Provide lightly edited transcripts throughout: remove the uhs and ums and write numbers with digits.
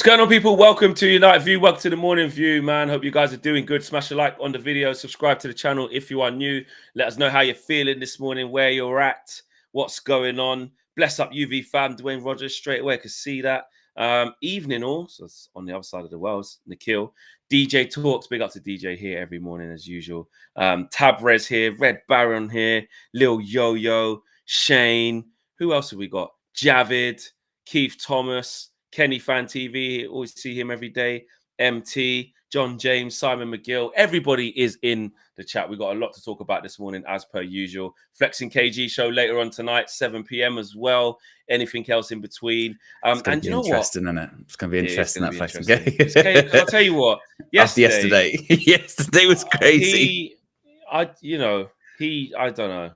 What's going on, people? Welcome to United View. Welcome to the morning view, man. Hope you guys are doing good. Smash a like on the video. Subscribe to the channel if you are new. Let us know how you're feeling this morning, where you're at, what's going on. Bless up UV fam, Dwayne Rogers, straight away. I could see that. Evening all, so it's on the other side of the world. Nikhil. DJ Talks, big up to DJ here every morning as usual. Tabrez here, Red Baron here, Lil Yo-Yo, Shane. Who else have we got? Javid, Keith Thomas, Kenny Fan TV, always see him every day. MT, John James, Simon McGill. Everybody is in the chat. We've got a lot to talk about this morning, as per usual. Flexing KG show later on tonight, 7 p.m. as well. Anything else in between? And you know what? Isn't it? It's going to be interesting, that Flexing KG. I'll tell you what. Yesterday was crazy. I don't know.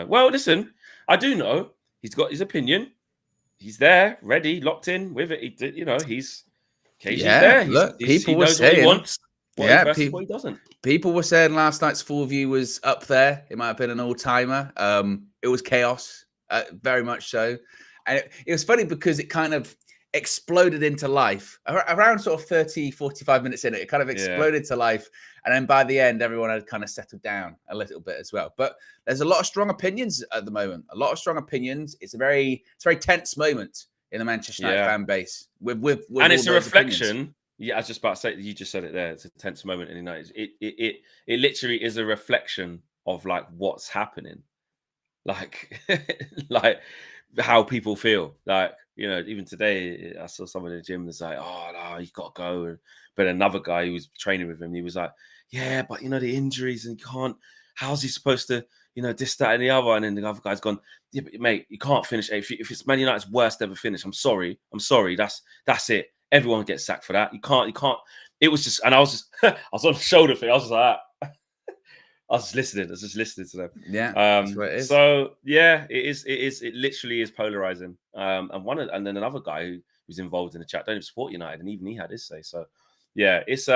Well, listen, I do know. He's got his opinion. He's there, ready, locked in with it. He's there. Look, people were saying what he wants. What he doesn't. People were saying last night's full view was up there. It might have been an all-timer. It was chaos, very much so. And it was funny because it kind of exploded into life. Around sort of 30, 45 minutes in it kind of exploded to life. And then by the end, everyone had kind of settled down a little bit as well. But there's a lot of strong opinions at the moment. A lot of strong opinions. It's a very tense moment in the Manchester United fan base. With and it's a reflection. Opinions. Yeah, I was just about to say, you just said it there. It's a tense moment in United. It literally is a reflection of like what's happening, like like how people feel. Like, even today I saw someone in the gym that's like, "Oh no, you got to go." But another guy who was training with him, he was like, "Yeah, but the injuries and you can't. How's he supposed to, this, that, and the other?" And then the other guy's gone, "Yeah, but mate, you can't finish. If it's Man United's worst ever finish, I'm sorry. That's it. Everyone gets sacked for that. You can't. It was just, and I was on the shoulder thing. I was just like that. I was just listening to them. Yeah, that's what it is. So yeah, it is. It literally is polarizing. And then another guy who's involved in the chat don't even support United, and even he had his say. So yeah, it's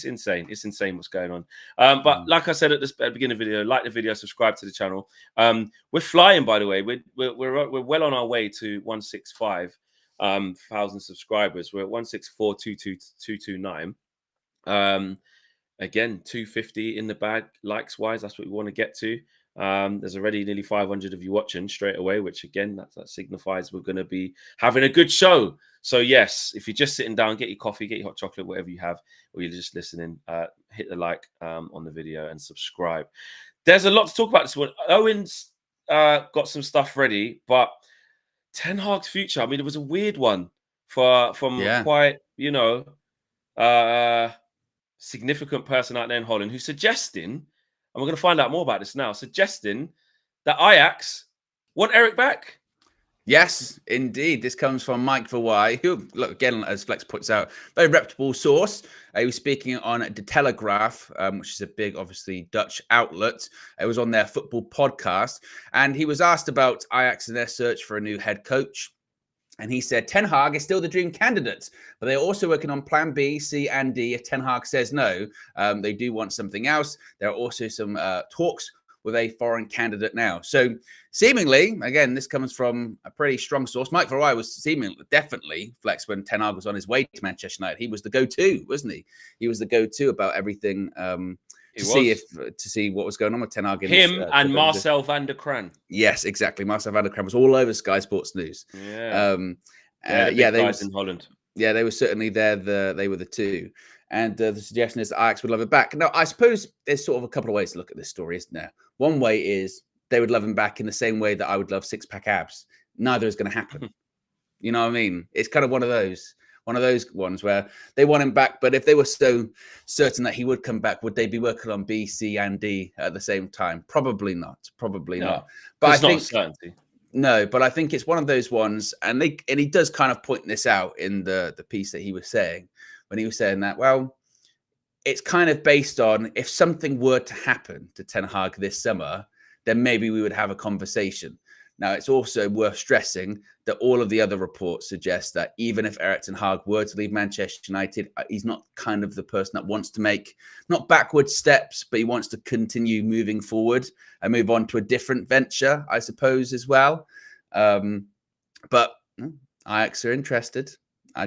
insane. It's insane what's going on. But like I said at the beginning of the video, like the video, subscribe to the channel. We're flying, by the way. We're well on our way to 165,000 subscribers. We're at 164,229. Again, 250 in the bag, likes wise. That's what we want to get to. There's already nearly 500 of you watching straight away, which again, that signifies we're going to be having a good show. So yes, if you're just sitting down, get your coffee, get your hot chocolate, whatever you have, or you're just listening, hit the like on the video and subscribe. There's a lot to talk about this one. Owen's got some stuff ready, but Ten Hag's future, I mean, it was a weird one from quite, significant person out there in Holland who's suggesting, and we're going to find out more about this now, suggesting that Ajax want Erik back. Yes, indeed. This comes from Mike Verwij, who, look, again, as Flex puts out, very reputable source. He was speaking on De Telegraaf, which is a big, obviously, Dutch outlet. It was on their football podcast. And he was asked about Ajax and their search for a new head coach. And he said, Ten Hag is still the dream candidate, but they're also working on plan B, C, and D. If Ten Hag says no, they do want something else. There are also some talks with a foreign candidate now. So seemingly, again, this comes from a pretty strong source. Mike Verwij was definitely Flex when Ten Hag was on his way to Manchester United. He was the go-to, wasn't he? He was the go-to about everything to see what was going on with Ten Hag. Him and Marcel van der Kraan. Yes, exactly. Marcel van der Kraan was all over Sky Sports News. Yeah. They guys in Holland. Yeah, they were certainly there. They were the two. And the suggestion is that Ajax would love it back. Now, I suppose there's sort of a couple of ways to look at this story, isn't there? One way is they would love him back in the same way that I would love six-pack abs. Neither is going to happen. You know what I mean? It's kind of one of those ones where they want him back, but if they were so certain that he would come back, would they be working on B, C, and D at the same time? Probably not. Not. But I think certainty. No, but I think it's one of those ones, and he does kind of point this out in the piece that he was saying, when he was saying that, well, it's kind of based on if something were to happen to Ten Hag this summer, then maybe we would have a conversation. Now, it's also worth stressing that all of the other reports suggest that even if Erik ten Hag were to leave Manchester United, he's not kind of the person that wants to make, not backward steps, but he wants to continue moving forward and move on to a different venture, I suppose, as well. But Ajax are interested.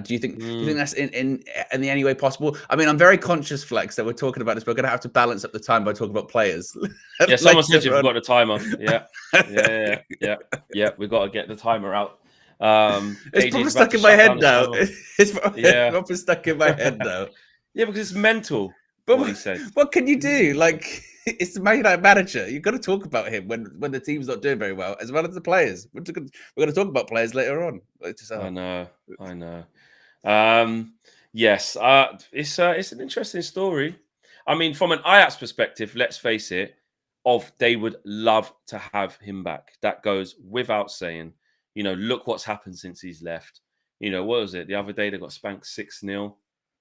Do you think that's in any way possible? I mean, I'm very conscious, Flex, that we're talking about this. We're going to have to balance up the time by talking about players. Yeah, someone said you've got the timer. Yeah. We got to get the timer out. It's probably stuck in my head now. It's probably stuck in my head now. Yeah, because it's mental. But what he said. What can you do? Like, it's the Man United manager. You've got to talk about him when the team's not doing very well, as well as the players. We're going to talk about players later on. I know. Yes, it's an interesting story. I mean, from an Ajax perspective, let's face it, they would love to have him back. That goes without saying. You know, look what's happened since he's left. You know, what was it? The other day they got spanked 6-0.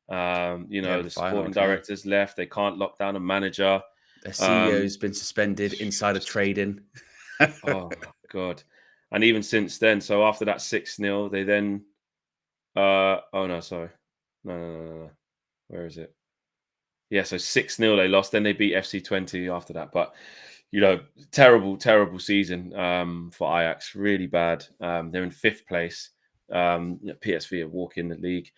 The sporting directors left. They can't lock down a manager. Their CEO's been suspended, insider trading. Oh, God. And even since then, so after that 6-0, they then... oh, no, sorry. No. Where is it? Yeah, so 6-0 they lost. Then they beat FC20 after that. But, terrible season for Ajax. Really bad. They're in 5th place. PSV are walking the league.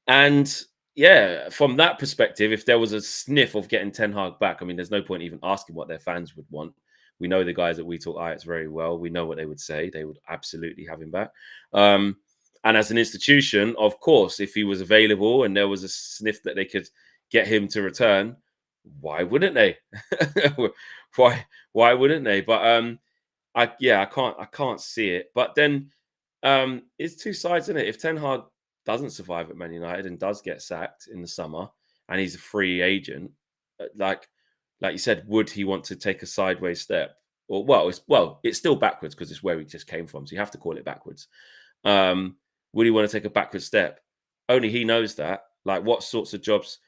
And yeah, from that perspective, if there was a sniff of getting Ten Hag back, I mean, there's no point even asking what their fans would want. We know the guys that We Talk Ajax very well. We know what they would say. They would absolutely have him back. And as an institution, of course, if he was available and there was a sniff that they could get him to return, why wouldn't they? Why wouldn't they? But I can't see it. But then it's two sides, isn't it? If Ten Hag doesn't survive at Man United and does get sacked in the summer and he's a free agent, like you said, would he want to take a sideways step? Or it's still backwards because it's where he just came from, so you have to call it backwards. Would he want to take a backward step? Only he knows that. Like, what sorts of jobs?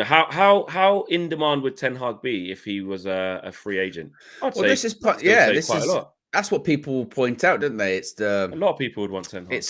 How in demand would Ten Hag be if he was a free agent? This is that's what people point out, don't they? A lot of people would want Ten Hag.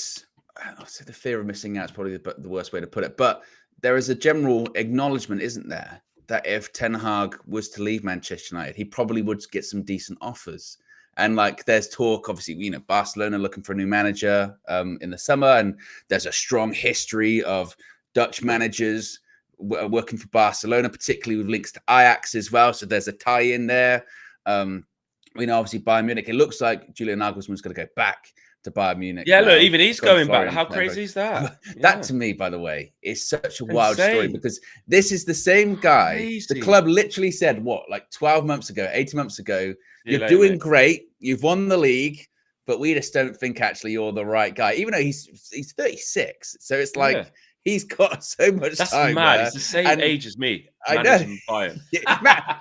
I'll say the fear of missing out is probably the worst way to put it. But there is a general acknowledgement, isn't there, that if Ten Hag was to leave Manchester United, he probably would get some decent offers. And like, there's talk, obviously, Barcelona looking for a new manager in the summer, and there's a strong history of Dutch managers working for Barcelona, particularly with links to Ajax as well. So there's a tie-in there. We know, obviously, Bayern Munich. It looks like Julian Nagelsmann's going to go back to Bayern Munich. Yeah, look, even he's going back. How crazy is that? That, to me, by the way, is such a wild story, because this is the same guy. Crazy. The club literally said, 12 months ago, 18 months ago, you're doing great. You've won the league, but we just don't think actually you're the right guy. Even though he's 36. So it's like he's got so much time. That's mad. He's the same age as me. I know.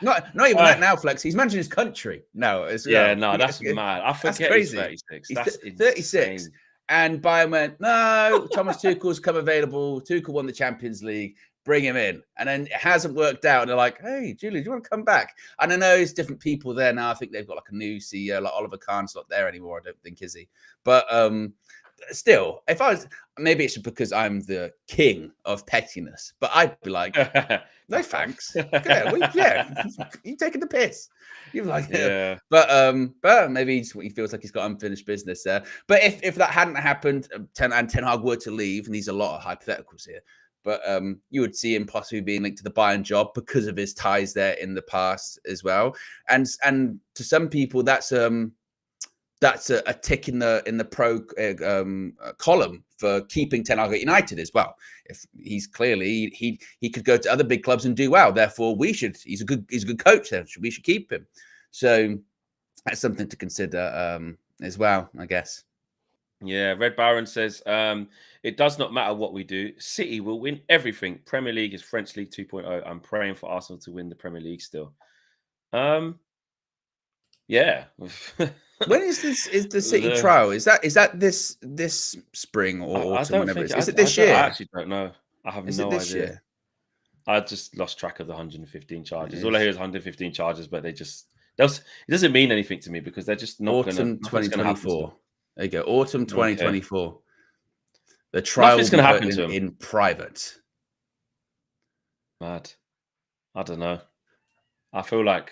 Not even that now, Flex. He's managing his country now as well. Yeah, no, that's mad. I forget he's 36. That's 36. Insane. And Bayern went, no, Thomas Tuchel's come available. Tuchel won the Champions League. Bring him in. And then it hasn't worked out. And they're like, hey, Julie, do you want to come back? And I know it's different people there now. I think they've got like a new CEO, like Oliver Kahn's not there anymore, I don't think, is he? But still, if I was, maybe it's because I'm the king of pettiness, but I'd be like, no thanks. You're taking the piss. You're like, but maybe he feels like he's got unfinished business there. But if that hadn't happened, Ten Hag were to leave, and these are a lot of hypotheticals here, but you would see him possibly being linked to the Bayern job because of his ties there in the past as well. And to some people, that's a tick in the pro column for keeping Ten Hag at United as well. If he's clearly he could go to other big clubs and do well. Therefore, he's a good coach. Then we should keep him. So that's something to consider as well, I guess. Yeah, Red Baron says it does not matter what we do. City will win everything. Premier League is French League 2.0. I'm praying for Arsenal to win the Premier League still. Yeah. When is the City trial? Is that this spring or autumn? Whenever is it this year? I actually don't know. I have no idea. Year? I just lost track of the 115 charges. All I hear is 115 charges, but it doesn't mean anything to me because they're just not autumn 2024. There you go. Autumn 2024. Okay. The trial is going to happen to him in private. Mad. I don't know. I feel like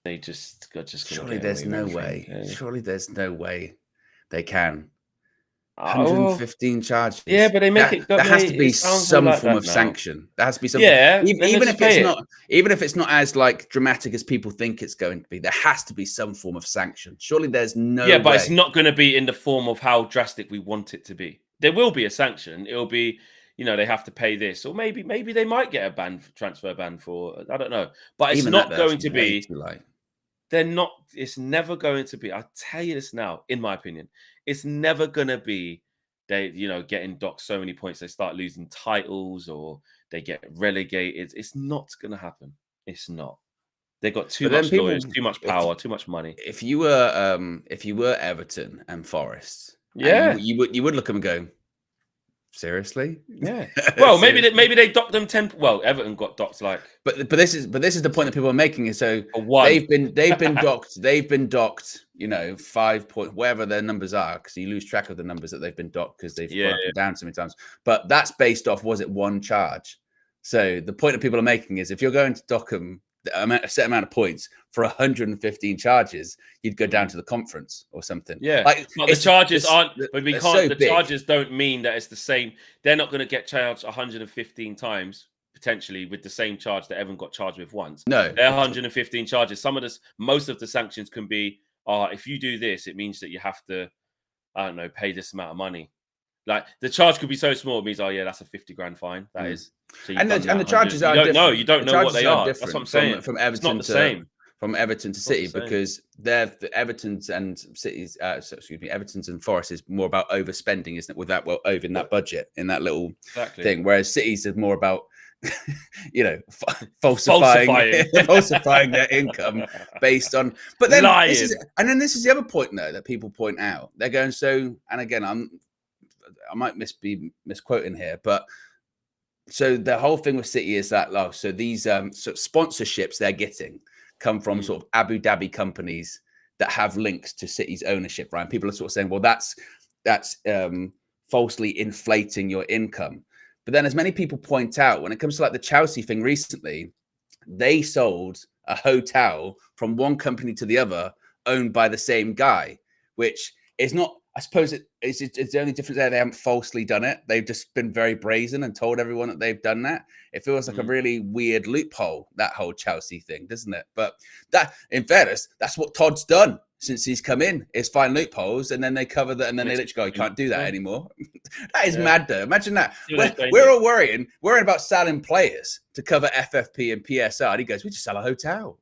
they they just are just going to Surely get there's away with no everything. way. Surely there's no way they can. Oh, 115 charges. yeah, but they make That it. But there has mate, to be it sounds more some like form that of now. sanction. There has to be something. Yeah, then Even just if it's pay it. not, even if it's not as like dramatic as people think it's going to be, there has to be some form of sanction. Surely there's no Yeah, but way. it's not going to be in the form of how drastic we want it to be. There will be a sanction. It'll be, they have to pay this, or maybe they might get a transfer ban for. I don't know, but it's Even that not that's going to way be. too light. They're not. It's never going to be. I'll tell you this now, in my opinion, it's never going to be. They, getting docked so many points, they start losing titles or they get relegated. It's not going to happen. It's not. They've got too But then much people, lawyers, too much power, too much money. if you were Everton and Forest, and Yeah. you would look at them and go, seriously? Yeah. Well, Seriously? maybe they docked them 10. Well, Everton got docked like. But this is the point that people are making is so For one. they've been docked 5 point whatever their numbers are, because you lose track of the numbers that they've been docked because they've gone up and down so many times. But that's based off, was it one charge? So the point that people are making is if you're going to dock them a set amount of points for 115 charges, you'd go down to the conference or something. Yeah, like but the charges aren't. But we they're can't. so The big. charges don't mean that it's the same. They're not going to get charged 115 times potentially with the same charge that Evan got charged with once. No, they're 115 charges. Most of the sanctions can be, if you do this, it means that you have to, I don't know, pay this amount of money. Like the charge could be so small, it means, that's a 50 grand fine. That is. So and the charges are different. You don't know what they are. That's what I'm saying. From It's not Everton the same. From Everton to City, because the Everton's and City's, Everton's and Forest is more about overspending, isn't it? Without over in that budget, in that little thing. Whereas City's is more about, falsifying their income based on. But then this is the other point though that people point out. They're going and again, I might be misquoting here, but. So the whole thing with City is that, so these sponsorships they're getting come from sort of Abu Dhabi companies that have links to City's ownership, right? And people are sort of saying, well, that's falsely inflating your income. But then, as many people point out, when it comes to like the Chelsea thing recently, they sold a hotel from one company to the other, owned by the same guy, which is not. I suppose it's the only difference there. They haven't falsely done it. They've just been very brazen and told everyone that they've done that. It feels like a really weird loophole, that whole Chelsea thing, doesn't it? But that, in fairness, that's what Todd's done since he's come in, is find loopholes, and then they cover that, and then they literally go, you can't do that anymore. That is mad, though. Imagine that. We're all worrying about selling players to cover FFP and PSR. And he goes, we just sell a hotel.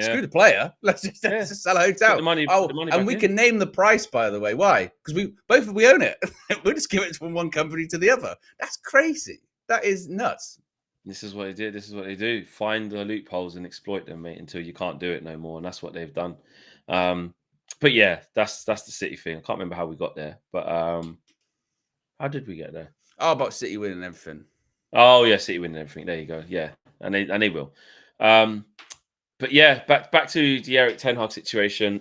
Screw the player. Let's just sell a hotel. The money and we can name the price, by the way. Why? Because we own it. We'll just give it from one company to the other. That's crazy. That is nuts. This is what they did. This is what they do. Find the loopholes and exploit them, mate, until you can't do it no more. And that's what they've done. But yeah, that's the City thing. I can't remember how we got there, but how did we get there? Oh, about City winning everything. Oh yeah, City winning everything. There you go. Yeah, and they will. But yeah, back to the Erik Ten Hag situation.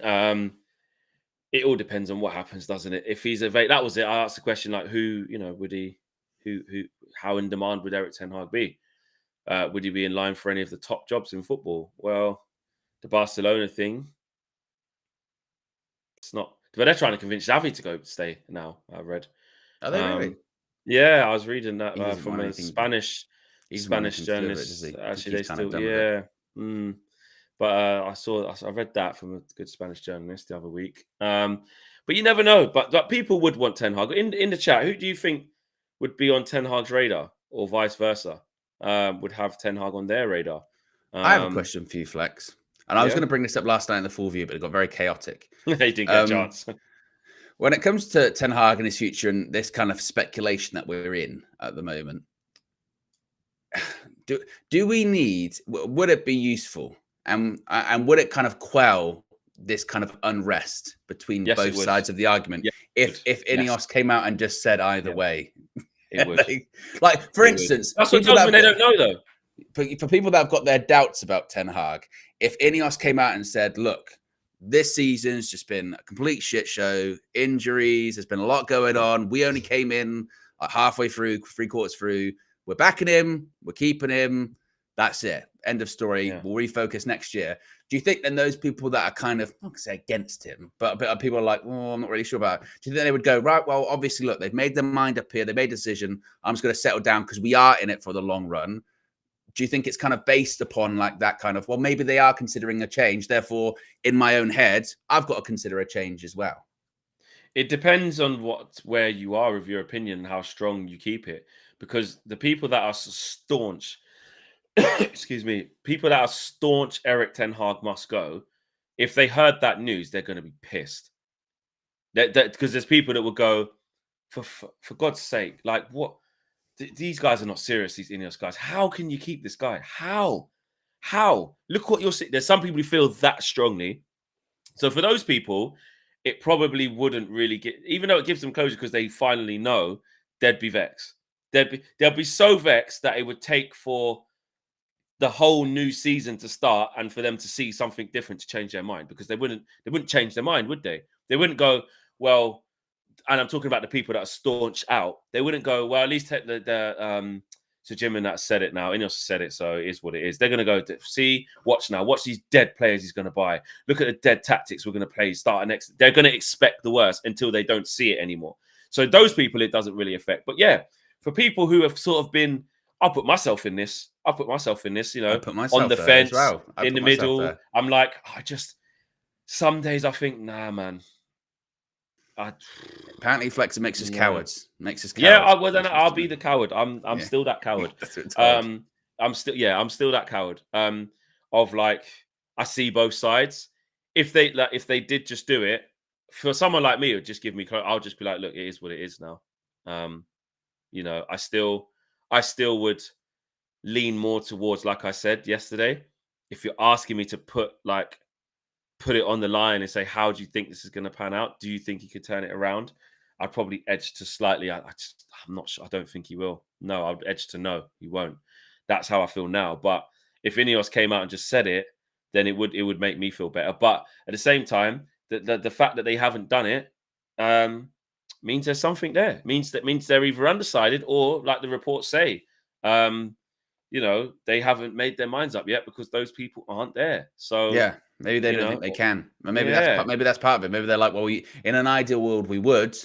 It all depends on what happens, doesn't it? If he's available, that was it. I asked the question like, how in demand would Erik Ten Hag be? Would he be in line for any of the top jobs in football? Well, the Barcelona thing, it's not. But they're trying to convince Xavi to go stay now. I've read. Are they really? Yeah, I was reading that from a Spanish journalist. Actually, they still But I read that from a good Spanish journalist the other week. But you never know. But people would want Ten Hag. In the chat, who do you think would be on Ten Hag's radar, or vice versa? Would have Ten Hag on their radar? I have a question for you, Flex. And I was going to bring this up last night in the full view, but it got very chaotic. He didn't get a chance. When it comes to Ten Hag and his future and this kind of speculation that we're in at the moment, do we need? Would it be useful? And would it kind of quell this kind of unrest between both sides of the argument? If Ineos came out and just said either way, it would. like for instance, that's what tells me they don't know though. For people that have got their doubts about Ten Hag, if Ineos came out and said, "Look, this season's just been a complete shit show, injuries, there's been a lot going on. We only came in halfway through, 3/4 through. We're backing him, we're keeping him. That's it. End of story. Yeah. We'll refocus next year. Do you think then those people that are kind of, I'm not going to say against him, but people are like, oh, I'm not really sure about it. Do you think they would go, right, well, obviously, look, they've made their mind up here. They made a decision. I'm just going to settle down because we are in it for the long run. Do you think it's kind of based upon like that kind of, well, maybe they are considering a change. Therefore, in my own head, I've got to consider a change as well. It depends on where you are with your opinion and how strong you keep it. Because the people that are staunch, excuse me, people that are staunch Erik Ten Hag must go, if they heard that news, they're going to be pissed. Because there's people that will go, for God's sake, like what? These guys are not serious, these Ineos guys. How can you keep this guy? How? Look what you're seeing. There's some people who feel that strongly. So for those people, it probably wouldn't really get, even though it gives them closure because they finally know, they'd be vexed. They'll be so vexed that it would take for the whole new season to start and for them to see something different to change their mind, because they wouldn't change their mind, would they? They wouldn't go, well, and I'm talking about the people that are staunch out. They wouldn't go, well, at least so Jimin that said it now. Ineos said it, so it is what it is. They're going to go, see, watch these dead players he's going to buy. Look at the dead tactics we're going to play. They're going to expect the worst until they don't see it anymore. So those people, it doesn't really affect. But yeah, for people who have sort of been, I'll put myself in this, you know, on the fence, well. in the middle. I'm like, some days I think, nah, man. Apparently, Flex makes us cowards. Makes us cowards. Yeah, well then I'll be the coward. I'm still that coward. I'm still that coward. Of like, I see both sides. If they did just do it, for someone like me, it would just give me. I'll just be like, look, it is what it is now. You know, I still would lean more towards, like I said yesterday. If you're asking me to put it on the line and say, how do you think this is going to pan out? Do you think he could turn it around? I'd probably edge to slightly. I'm not sure. I don't think he will. No, I'd edge to no, he won't. That's how I feel now. But if Ineos came out and just said it, then it would make me feel better. But at the same time, the fact that they haven't done it means there's something there. Means they're either undecided or, like the reports say, you know, they haven't made their minds up yet because those people aren't there. So yeah. Maybe they don't think they can. Maybe that's part of it. Maybe they're like, well, in an ideal world we would,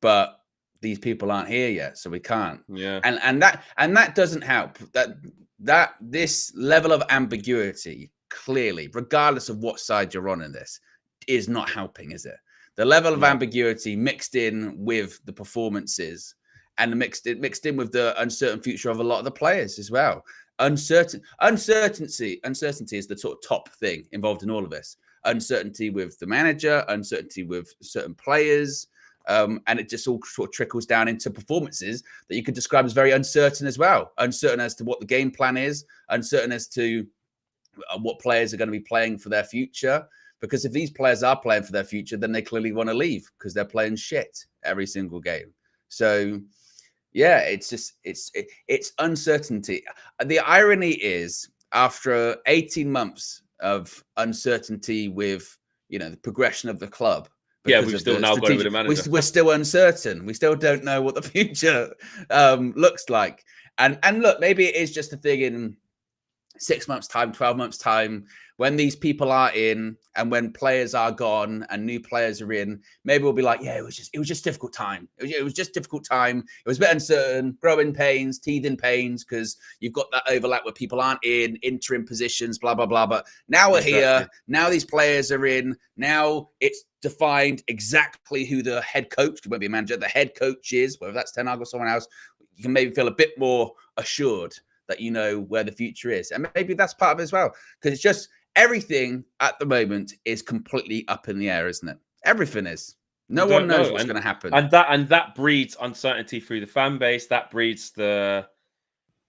but these people aren't here yet, so we can't. Yeah. And that doesn't help. That this level of ambiguity, clearly, regardless of what side you're on in this, is not helping, is it? The level of ambiguity mixed in with the performances and mixed in with the uncertain future of a lot of the players as well. Uncertainty is the sort of top thing involved in all of this. Uncertainty with the manager, uncertainty with certain players, and it just all sort of trickles down into performances that you could describe as very uncertain as well. Uncertain as to what the game plan is, uncertain as to what players are going to be playing for their future. Because if these players are playing for their future, then they clearly want to leave because they're playing shit every single game. So yeah, it's uncertainty. The irony is, after 18 months of uncertainty with, you know, the progression of the club. Yeah, we've still now got with the manager. We're still uncertain. We still don't know what the future looks like. And look, maybe it is just a thing in 6 months' time, 12 months' time, when these people are in and when players are gone and new players are in, maybe we'll be like, yeah, it was just difficult time. It was just difficult time. It was a bit uncertain, growing pains, teething pains, because you've got that overlap where people aren't in interim positions, blah, blah, blah. But now we're here. Now these players are in. Now it's defined exactly who the head coach, it won't be a manager, the head coach is, whether that's Ten Hag or someone else. You can maybe feel a bit more assured that you know where the future is. And maybe that's part of it as well. Because it's just everything at the moment is completely up in the air, isn't it? Everything is. No one knows what's going to happen. And that breeds uncertainty through the fan base. That breeds the,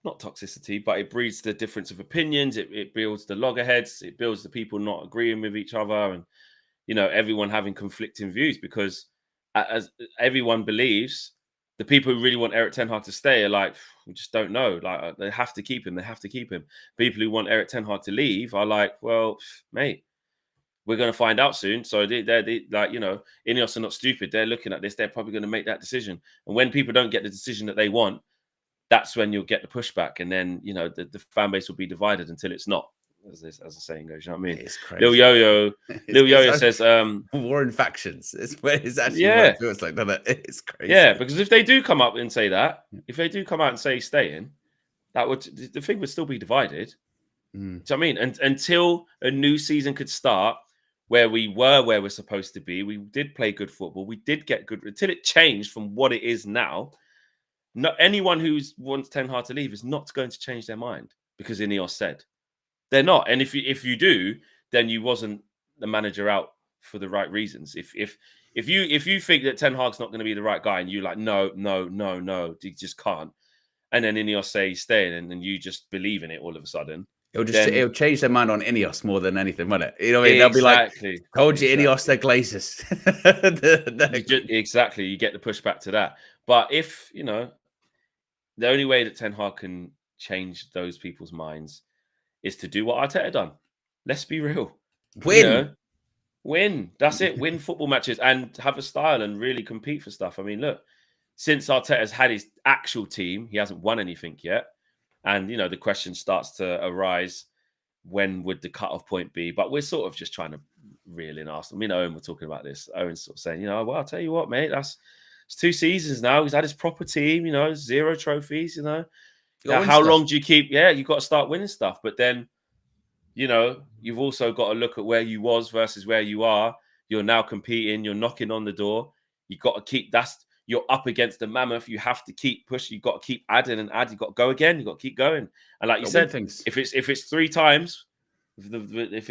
not toxicity, but it breeds the difference of opinions. It builds the loggerheads. It builds the people not agreeing with each other. And, you know, everyone having conflicting views, because as everyone believes, the people who really want Erik Ten Hag to stay are like, we just don't know. Like, they have to keep him. They have to keep him. People who want Erik Ten Hag to leave are like, well, mate, we're going to find out soon. So they're like, you know, Ineos are not stupid. They're looking at this. They're probably going to make that decision. And when people don't get the decision that they want, that's when you'll get the pushback, and then the fan base will be divided until it's not, as the saying goes. You know what I mean? It's crazy. Lil Yo-Yo says, war in factions. It's actually yeah, what it feels like, doesn't it? It's crazy. Yeah, because if they do come up and say that, if they do come out and say stay in, the thing would still be divided. Mm. So I mean, and until a new season could start, where we're supposed to be, we did play good football, we did get good, until it changed from what it is now. Not anyone who wants Ten Hag to leave is not going to change their mind because Ineos said they're not. And if you do, then you wasn't the manager out for the right reasons. If you think that Ten Hag's not going to be the right guy, and you're like, no, you just can't, and then Ineos say stay, and then you just believe in it all of a sudden, it'll change their mind on Ineos more than anything, won't it? You know what I mean? They'll be like, told you, Ineos, they're glazers. Exactly. You get the pushback to that. But if, the only way that Ten Hag can change those people's minds is to do what Arteta done. Let's be real. Win. Win. That's it. Win football matches and have a style and really compete for stuff. I mean, look, since Arteta's had his actual team, he hasn't won anything yet. And, the question starts to arise, when would the cutoff point be? But we're sort of just trying to reel in Arsenal. Me and Owen were talking about this. Owen's sort of saying, well, I'll tell you what, mate, it's 2 seasons now. He's had his proper team, 0 trophies, how long do you keep? Yeah, you've got to start winning stuff. But then, you've also got to look at where you was versus where you are. You're now competing. You're knocking on the door. You've got to keep you're up against the mammoth. You have to keep pushing. You've got to keep adding and add. You've got to go again. You've got to keep going. And like you said, if it's 3 times, if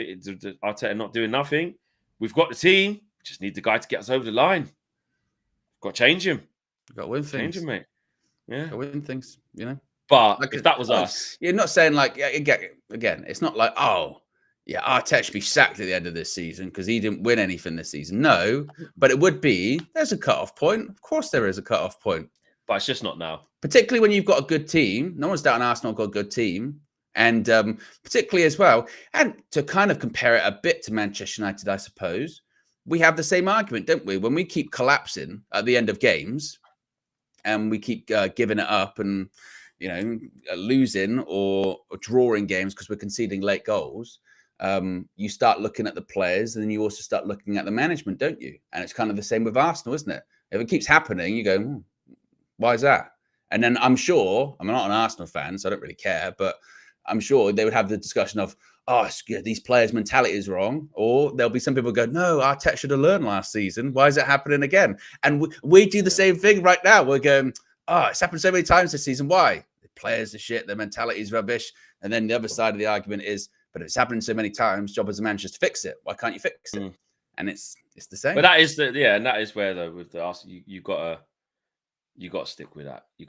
Arteta not doing nothing, we've got the team. We just need the guy to get us over the line. Got to change him. Got to win things. Change him, mate. Yeah. Got to win things, But if that was us... You're not saying like, again, it's not like, Arteta should be sacked at the end of this season because he didn't win anything this season. No, but it would be, there's a cut-off point. Of course there is a cut-off point. But it's just not now. Particularly when you've got a good team. No one's doubting Arsenal got a good team. And particularly as well, and to kind of compare it a bit to Manchester United, I suppose, we have the same argument, don't we? When we keep collapsing at the end of games and we keep giving it up and, losing or drawing games because we're conceding late goals, you start looking at the players and then you also start looking at the management, don't you? And it's kind of the same with Arsenal, isn't it? If it keeps happening, you go, why is that? And then I'm sure, I'm not an Arsenal fan, so I don't really care, but I'm sure they would have the discussion of, these players' mentality is wrong. Or there'll be some people go, no, Arteta should have learned last season. Why is it happening again? And we do the same thing right now. We're going, it's happened so many times this season. Why? The players are shit. Their mentality is rubbish. And then the other side of the argument is, but it's happened so many times, job as a manager to fix it. Why can't you fix it? And it's the same. But that is and that is where though with the Arsenal, you got to stick with that. You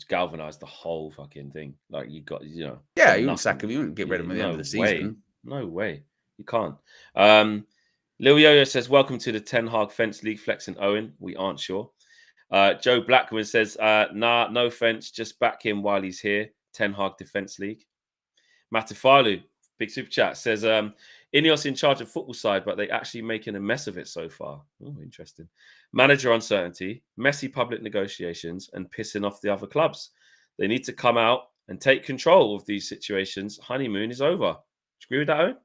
galvanized the whole fucking thing. Like you won't sack him. You won't get rid of him at the end of the season. No way. You can't. Lil Yo-Yo says, welcome to the Ten Hag Fence League, flexing Owen. We aren't sure. Joe Blackman says, nah, no fence. Just back him while he's here. Ten Hag Defense League. Matafalu, big super chat, says, Ineos in charge of football side, but they actually making a mess of it so far. Oh, interesting. Manager uncertainty, messy public negotiations, and pissing off the other clubs. They need to come out and take control of these situations. Honeymoon is over. Do you agree with that, Owen?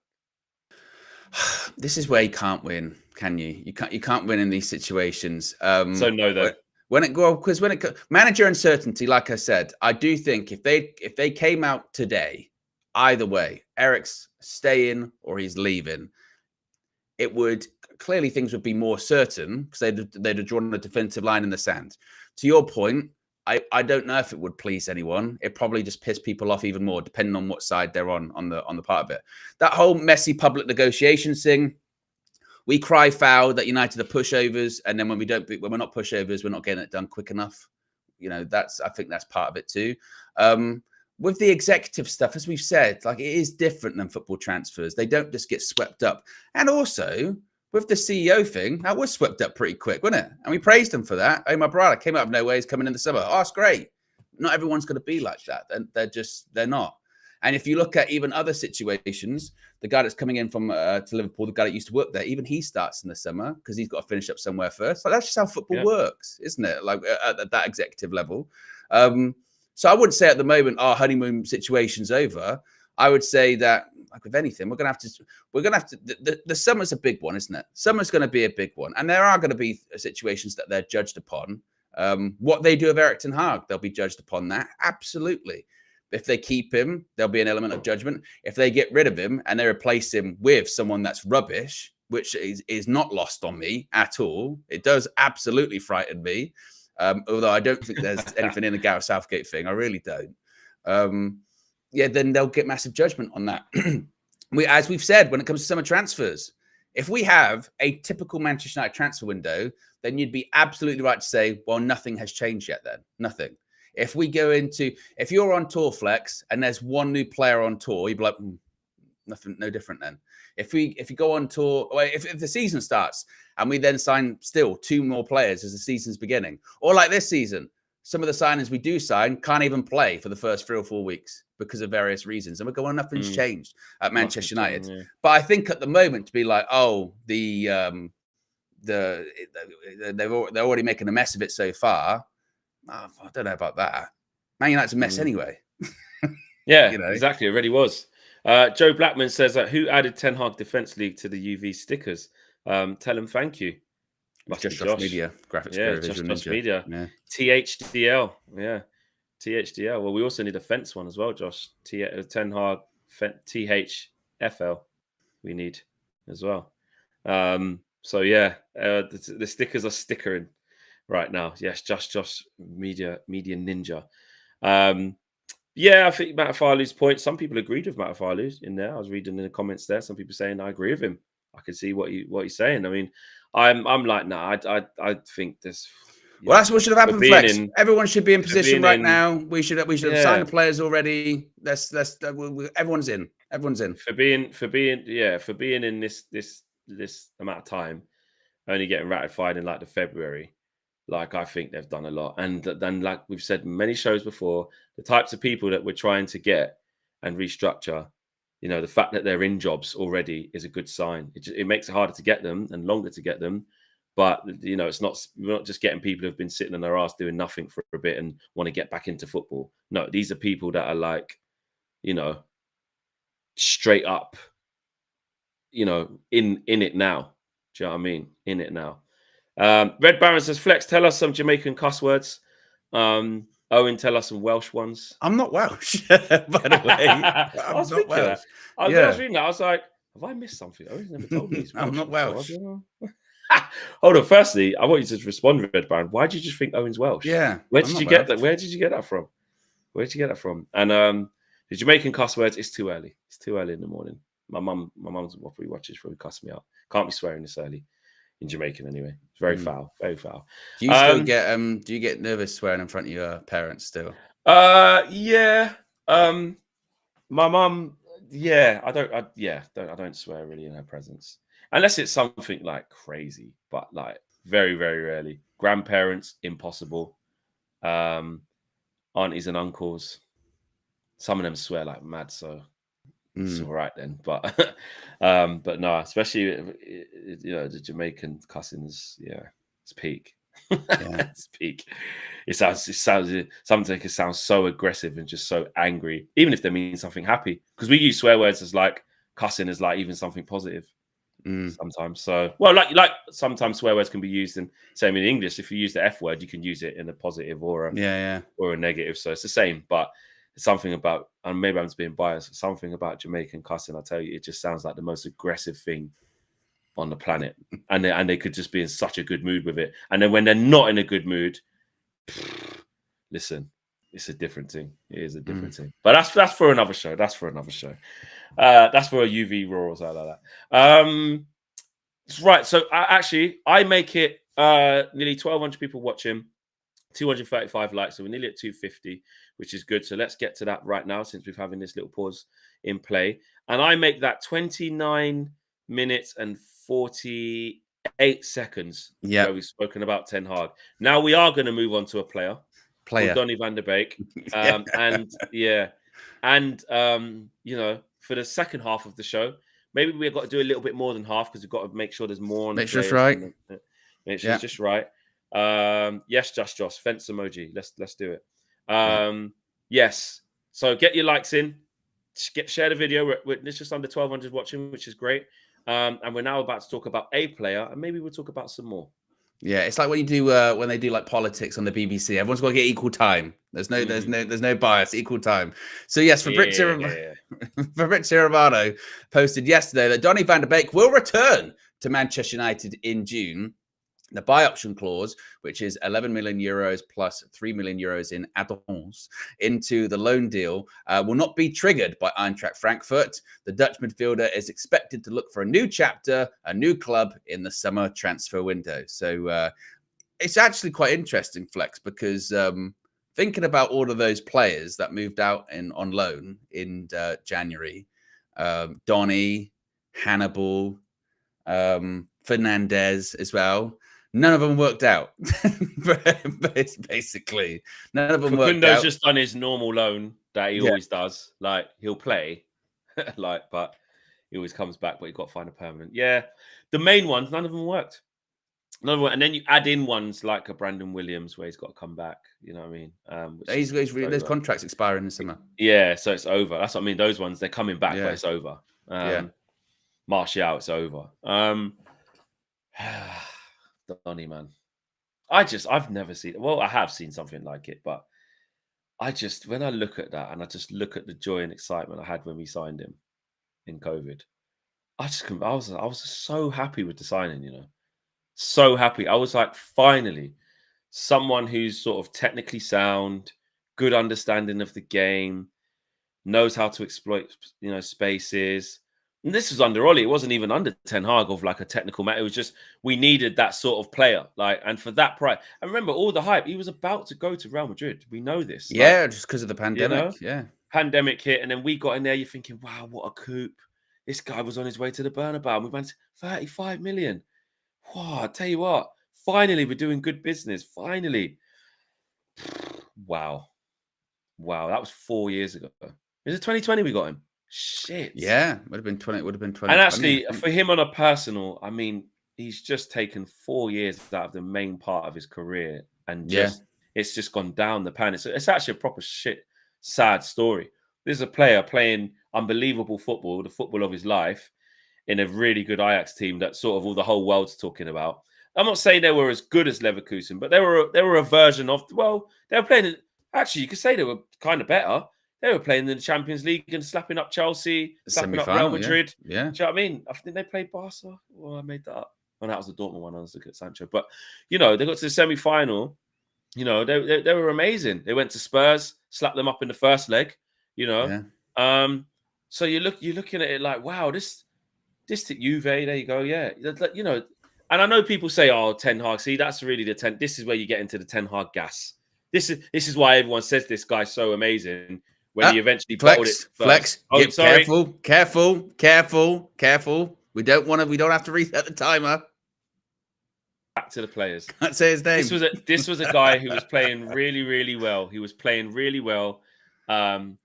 This is where you can't win, can you? You can't win in these situations. So no, though. Because manager uncertainty, like I said, I do think if they came out today, either way, Erik's staying or he's leaving, it would clearly things would be more certain because they'd have drawn a defensive line in the sand. To your point, I don't know if it would please anyone. It probably just piss people off even more, depending on what side they're on the part of it. That whole messy public negotiations thing. We cry foul that United are pushovers, and then when we're not pushovers, we're not getting it done quick enough. I think that's part of it too. With the executive stuff, as we've said, like it is different than football transfers. They don't just get swept up. And also with the CEO thing, that was swept up pretty quick, wasn't it? And we praised him for that. Oh, my brother came out of nowhere. He's coming in the summer. Oh, it's great. Not everyone's going to be like that. They're not. And if you look at even other situations, the guy that's coming in from to Liverpool, the guy that used to work there, even he starts in the summer because he's got to finish up somewhere first. Like that's just how football works, isn't it? Like at that executive level. So I wouldn't say at the moment our honeymoon situation's over. I would say that, like with anything, we're gonna have to. The summer's a big one, isn't it? Summer's going to be a big one, and there are going to be situations that they're judged upon. What they do with Erik ten Hag, they'll be judged upon that. Absolutely. If they keep him, there'll be an element of judgment. If they get rid of him and they replace him with someone that's rubbish, which is not lost on me at all, it does absolutely frighten me. Although I don't think there's anything in the Gareth Southgate thing. I really don't. Yeah, then they'll get massive judgment on that. As we've said, when it comes to summer transfers, if we have a typical Manchester United transfer window, then you'd be absolutely right to say, well, nothing has changed yet then. Nothing. If you're on tour flex and there's one new player on tour, you'd be like, nothing, no different then. If you go on tour, or if the season starts and we then sign still 2 more players as the season's beginning, or like this season, some of the signings we do sign can't even play for the first 3 or 4 weeks because of various reasons. And we're going, nothing's changed at Manchester United. Yeah. But I think at the moment to be like, oh, they're already making a mess of it so far. Oh, I don't know about that. Man United's a mess anyway. Yeah, exactly. It already was. Joe Blackman says that who added Ten Hag Defence League to the UV stickers? Tell him thank you. Just Josh Media, graphics. Yeah, just Josh Media. Yeah. THDL. Yeah, THDL. Well, we also need a fence one as well, Josh. Ten Hag THFL. We need as well. So yeah, the stickers are stickering right now. Yes, just Josh Media Ninja. Yeah, I think Matafalu's point. Some people agreed with Matafalu's in there. I was reading in the comments there. Some people saying I agree with him. I can see what he's saying. I mean, I'm like, nah. I think this. Well, that's what should have happened, Flex. Everyone should be in position right now. We should have signed the players already. Everyone's in. Everyone's in. For being in this amount of time, only getting ratified in like the February. Like, I think they've done a lot. And then, like we've said many shows before, the types of people that we're trying to get and restructure, the fact that they're in jobs already is a good sign. It makes it harder to get them and longer to get them. But, we're not just getting people who've been sitting on their ass doing nothing for a bit and want to get back into football. No, these are people that are like, straight up, in it now. Do you know what I mean? In it now. Red Baron says, Flex, tell us some Jamaican cuss words. Owen, tell us some Welsh ones. I'm not Welsh, by the way. I was not Welsh. I was reading that. I was like, have I missed something? Owen's never told me. I'm not Welsh. Hold on. Firstly, I want you to respond, Red Baron. Why did you just think Owen's Welsh? Yeah. Where did you get that? Where did you get that from? Where did you get that from? And the Jamaican cuss words, it's too early. It's too early in the morning. My mum's probably watches, probably cuss me out. Can't be swearing this early. In Jamaican, anyway, it's very foul, very foul. Do you still get do you get nervous swearing in front of your parents still? Yeah. My mum, yeah. I don't swear really in her presence unless it's something like crazy, but like very, very rarely. Grandparents, impossible. Aunties and uncles, some of them swear like mad, so. It's all right then, but no, especially the Jamaican cussing is it's peak. It's peak. It sounds sometimes it sounds so aggressive and just so angry, even if they mean something happy. Because we use swear words as like cussing as like even something positive sometimes. So like sometimes swear words can be used in same in English. If you use the F word, you can use it in a positive or a negative. So it's the same, but. Something about, and maybe I'm just being biased, something about Jamaican cussing, I tell you, it just sounds like the most aggressive thing on the planet. And they could just be in such a good mood with it. And then when they're not in a good mood, listen, it's a different thing. It is a different thing. But that's for another show. That's for another show. That's for a UV Raw or something like that. Right. So I make it nearly 1,200 people watching. 235 likes, so we're nearly at 250, which is good. So let's get to that right now, since we're having this little pause in play. And I make that 29 minutes and 48 seconds. Yeah, where we've spoken about Ten Hag. Now we are going to move on to a player. Donny van der Beek. And for the second half of the show, maybe we've got to do a little bit more than half because we've got to make sure there's more on. Make sure it's right. Make sure it's just right. Yes, Josh, fence emoji. Let's do it. Yes. So get your likes in. Share the video. It's just under 1,200 watching, which is great. And we're now about to talk about a player, and maybe we'll talk about some more. Yeah, it's like when you do when they do like politics on the BBC. Everyone's got to get equal time. There's no bias, equal time. So yes, Fabrizio Romano posted yesterday that Donny van de Beek will return to Manchester United in June. The buy option clause, which is 11 million euros plus 3 million euros in add-ons into the loan deal, will not be triggered by Eintracht Frankfurt. The Dutch midfielder is expected to look for a new chapter, a new club in the summer transfer window. So it's actually quite interesting, Flex, because thinking about all of those players that moved out on loan in January, Donny, Hannibal, Fernandez as well. None of them worked out. Basically, none of them worked out. Just done his normal loan that he always does. Like he'll play, but he always comes back. But you've got to find a permanent. Yeah, the main ones, none of them worked. And then you add in ones like a Brandon Williams where he's got to come back. You know what I mean? Those contracts expire in the summer. Yeah, so it's over. That's what I mean. Those ones, they're coming back, but it's over. Martial, it's over. Donny, man. I've never seen it. Well, I have seen something like it, but when I look at that and I just look at the joy and excitement I had when we signed him in COVID, I was so happy with the signing, you know. So happy. I was like, finally, someone who's sort of technically sound, good understanding of the game, knows how to exploit, spaces. And this was under Ollie. It wasn't even under Ten Hag of like a technical matter. It was just we needed that sort of player. And for that price. And remember all the hype. He was about to go to Real Madrid. We know this. Yeah, just because of the pandemic. Yeah. Pandemic hit. And then we got in there. You're thinking, wow, what a coup. This guy was on his way to the Bernabeu. And we went 35 million. Wow, I tell you what. Finally, we're doing good business. Finally. Wow. That was 4 years ago. Is it 2020 we got him? Shit. Yeah, would have been 20. And actually, for him on a personal, I mean, he's just taken 4 years out of the main part of his career, and it's just gone down the pan. It's actually a proper sad story. This is a player playing unbelievable football, the football of his life, in a really good Ajax team that sort of the whole world's talking about. I'm not saying they were as good as Leverkusen, but they were a version of. Well, they were playing. Actually, you could say they were kind of better. They were playing in the Champions League and slapping up Chelsea, slapping up Real Madrid. Yeah. Do you know what I mean? I think they played Barca. Well, I made that up. Well, that was the Dortmund one. I was looking at Sancho. But, they got to the semi-final. They were amazing. They went to Spurs, slapped them up in the first leg, So you're looking at it like, wow, this to Juve, there you go. Yeah. And I know people say, oh, Ten Hag. See, that's really this is where you get into the Ten Hag gas. This is why everyone says this guy's so amazing. When he eventually bottled it first. Flex. Oh, careful. We don't have to reset the timer. Back to the players. Can't say his name. This was a guy who was playing really, really well. He was playing really well under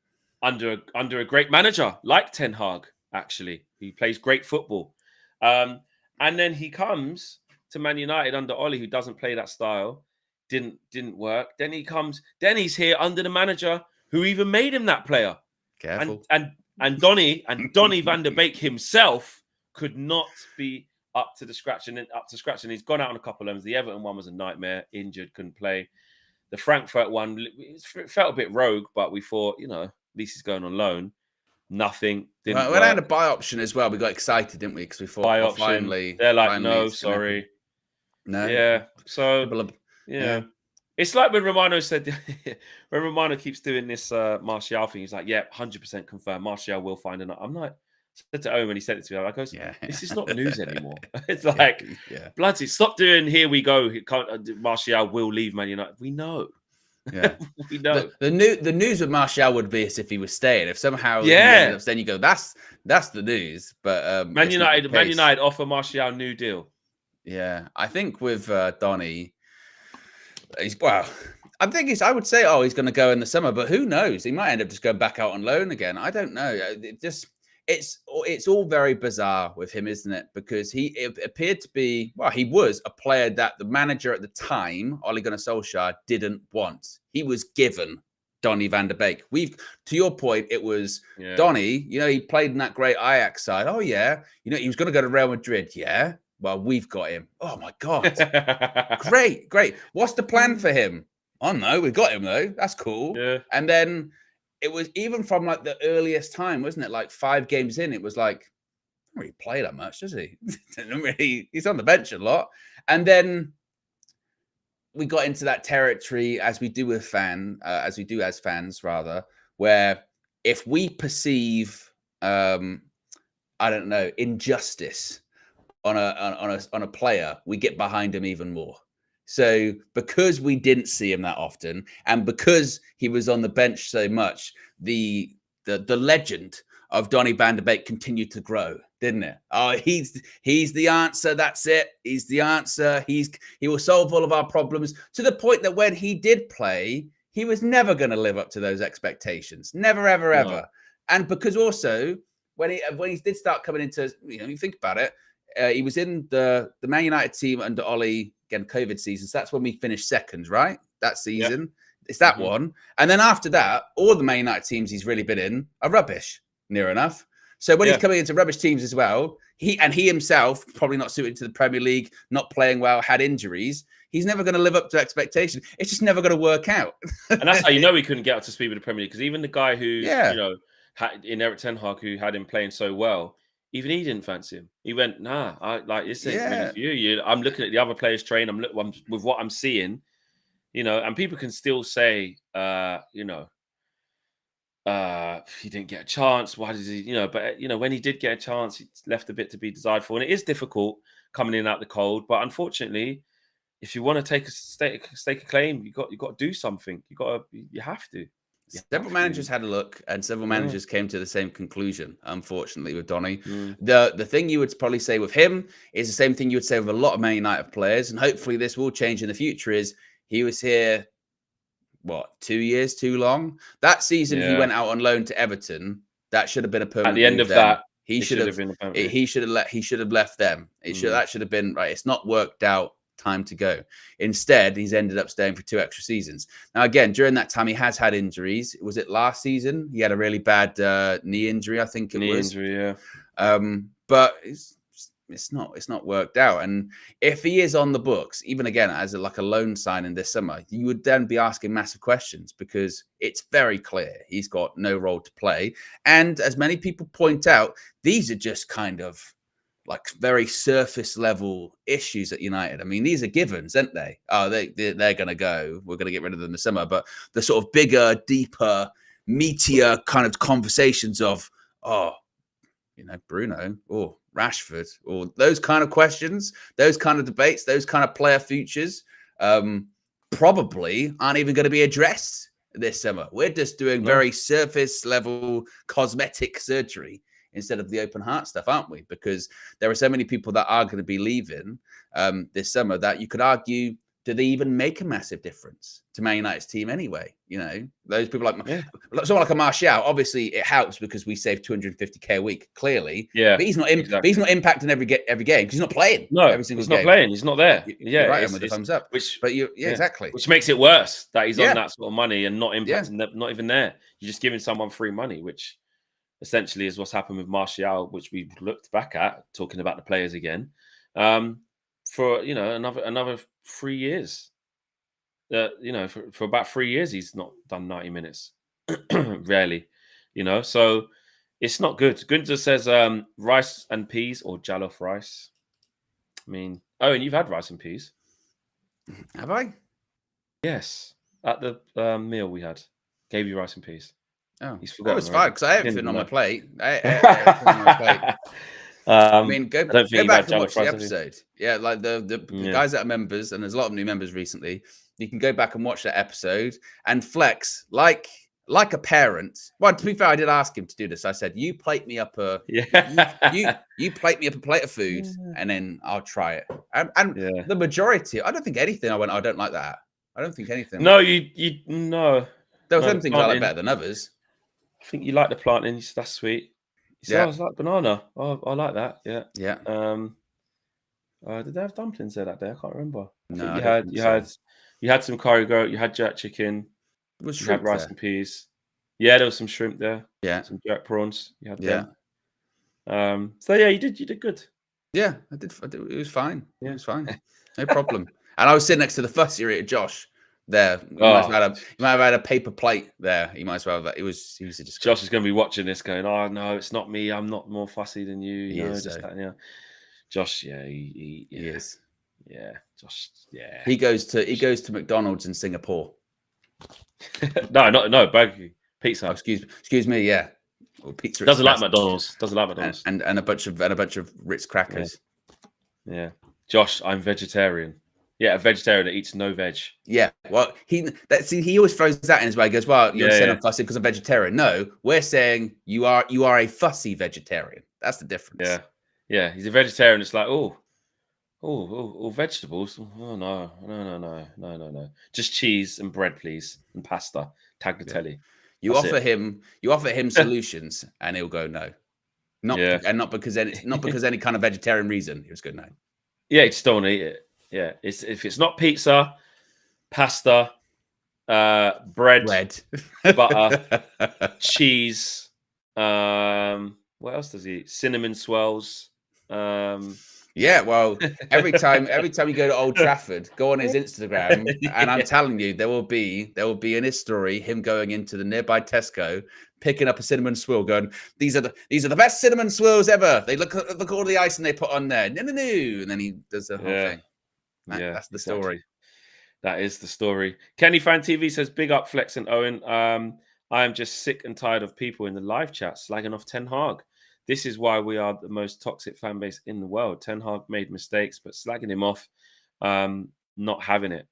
a great manager like Ten Hag. Actually, he plays great football. And then he comes to Man United under Ollie, who doesn't play that style. Didn't work. Then he's here under the manager who even made him that player. Careful. And Donny van de Beek himself could not be up to scratch. And he's gone out on a couple of loans. The Everton one was a nightmare. Injured, couldn't play. The Frankfurt one, it felt a bit rogue, but we thought, at least he's going on loan. Nothing. When I had a buy option as well, we got excited, didn't we? Because we thought buy option. Finally. They're like, no, sorry. No. Yeah. So yeah. It's like when Romano said, when Romano keeps doing this Martial thing, he's like, yeah, 100% confirmed. Martial will find another. I'm like, said to Owen when he said it to me, I'm like, this is not news anymore. It's like, bloody, stop doing, here we go. Martial will leave Man United. We know. Yeah. We know. The news with Martial would be as if he was staying. If somehow then you go, that's the news. But Man United offer Martial new deal. Yeah. I think with Donny, I would say, he's going to go in the summer, but who knows? He might end up just going back out on loan again. I don't know. It's all very bizarre with him, isn't it? Because he appeared to be, he was a player that the manager at the time, Ole Gunnar Solskjaer, didn't want. He was given Donny van der Beek. To your point, it was Donny, he played in that great Ajax side. Oh, yeah. He was going to go to Real Madrid. Yeah. Well, we've got him. Oh, my God. Great. What's the plan for him? Oh, no, we got him, though. That's cool. Yeah. And then it was even from like the earliest time, wasn't it? Like 5 games in, it was like, doesn't really play that much, does he? He's on the bench a lot. And then we got into that territory as we do as fans, where if we perceive, I don't know, injustice on a player, we get behind him even more. So because we didn't see him that often, and because he was on the bench so much, the legend of Donny van der Beek continued to grow, didn't it? Oh, he's the answer. That's it. He's the answer. He will solve all of our problems, to the point that when he did play, he was never going to live up to those expectations. Never, ever, ever. And because also when he did start coming into, you think about it, he was in the Man United team under Ollie, again, COVID season. So that's when we finished second, right? That season. Yep. It's that one. And then after that, all the Man United teams he's really been in are rubbish, near enough. So when he's coming into rubbish teams as well, he himself, probably not suited to the Premier League, not playing well, had injuries. He's never going to live up to expectation. It's just never going to work out. And that's how we couldn't get up to speed with the Premier League. Because even the guy who, had in Erik ten Hag, who had him playing so well, even he didn't fancy him. He went, nah, this ain't really for you. I'm looking at the other players train. I'm with what I'm seeing, and people can still say, he didn't get a chance. Why does he, but when he did get a chance, he left a bit to be desired for. And it is difficult coming in out the cold. But unfortunately, if you want to take a stake a claim, you got to do something. You have to. Several managers had a look, and several managers came to the same conclusion, unfortunately, with Donny. Mm. The thing you would probably say with him is the same thing you would say with a lot of Man United players, and hopefully this will change in the future, is he was here, 2 years too long? That season he went out on loan to Everton, that should have been a permanent. At the end of that, he should have left them. That should have been right. It's not worked out. Time to go. Instead, he's ended up staying for 2 extra seasons. Now, again, during that time, he has had injuries. Was it last season? He had a really bad knee injury, I think it was. Knee injury, yeah. But it's not worked out. And if he is on the books, even again as a loan signing this summer, you would then be asking massive questions, because it's very clear he's got no role to play. And as many people point out, these are just kind of very surface level issues at United. I mean, these are givens, aren't they? Oh, they're going to go. We're going to get rid of them this summer. But the sort of bigger, deeper, meatier kind of conversations of, Bruno or Rashford or those kind of questions, those kind of debates, those kind of player futures, probably aren't even going to be addressed this summer. We're just doing very surface level cosmetic surgery instead of the open heart stuff, aren't we? Because there are so many people that are going to be leaving this summer that you could argue, do they even make a massive difference to Man United's team anyway? Those people someone like a Martial, obviously it helps because we save 250k a week, clearly. Yeah, but he's not he's not impacting every game because he's not playing. No, every single he's not playing. He's not there. You're right, with the thumbs up. Exactly. Which makes it worse that he's on that sort of money and not impacting, not even there. You're just giving someone free money, which essentially is what's happened with Martial, which we looked back at, talking about the players again, for another 3 years. For about 3 years, he's not done 90 minutes, rarely. So it's not good. Günther says rice and peas or jollof rice. I mean, and you've had rice and peas, have I? Yes, at the meal we had, gave you rice and peas. Oh, he's forgotten. It's fine because I have everything on my plate. I mean, go back and watch the episode. Yeah, like the guys that are members, and there's a lot of new members recently. You can go back and watch that episode and flex like a parent. Well, to be fair, I did ask him to do this. I said, "You plate me up a you plate me up a plate of food, and then I'll try it." And the majority, I don't think anything. I went, I don't like that. I don't think anything. No, you no. There were some things I like better than others. I think you like the plantain. That's sweet. You said, I was like banana. Oh, I like that. Yeah. Yeah. Did they have dumplings there that day? I can't remember. No, you had some curry goat. You had jerk chicken. Was You had shrimp rice there? and peas. Yeah, there was some shrimp there. Yeah. Some jerk prawns. You had Yeah. them. So yeah, you did good. Yeah, I did. It was fine. It Yeah. was fine. No problem. And I was sitting next to the fussier eater, Josh. There, you might as Oh, well have. You might have had a paper plate there. You might as well have that. He was a disgrace. Josh is going to be watching this, going, "Oh no, it's not me. I'm not more fussy than you." He You know, is. just So that. Yeah, Josh. Yeah, he is. yeah. Josh. Yeah. He goes to McDonald's in Singapore. no, Burger Oh, Pizza. excuse me. Yeah, or Pizza Doesn't like Express. McDonald's. Doesn't like McDonald's. And a bunch of Ritz crackers. Yeah. Josh, I'm vegetarian. Yeah, a vegetarian that eats no veg. Yeah, well, he always throws that in his way. He goes, "Well, you're saying I'm fussy because I'm vegetarian." No, we're saying you are a fussy vegetarian. That's the difference. Yeah. He's a vegetarian. It's like, vegetables. Oh no. Just cheese and bread, please, and pasta. Tagliatelle. You offer him solutions, and he'll go no. Not because any kind of vegetarian reason. He'll just go no. Yeah, just don't eat it. Yeah, if it's not pizza, pasta, bread, butter, cheese. What else does he eat? Cinnamon swirls. Yeah, well, every time you go to Old Trafford, go on his Instagram, and I'm telling you, there will be in his story him going into the nearby Tesco, picking up a cinnamon swirl, going, "These are the best cinnamon swirls ever. They look at all the icing they put on there. No, and then he does the whole thing. That's the story. That is the story. Kenny Fan TV says, "Big up Flex and Owen. I am just sick and tired of people in the live chat slagging off Ten Hag. This is why we are the most toxic fan base in the world. Ten Hag made mistakes, but slagging him off, not having it."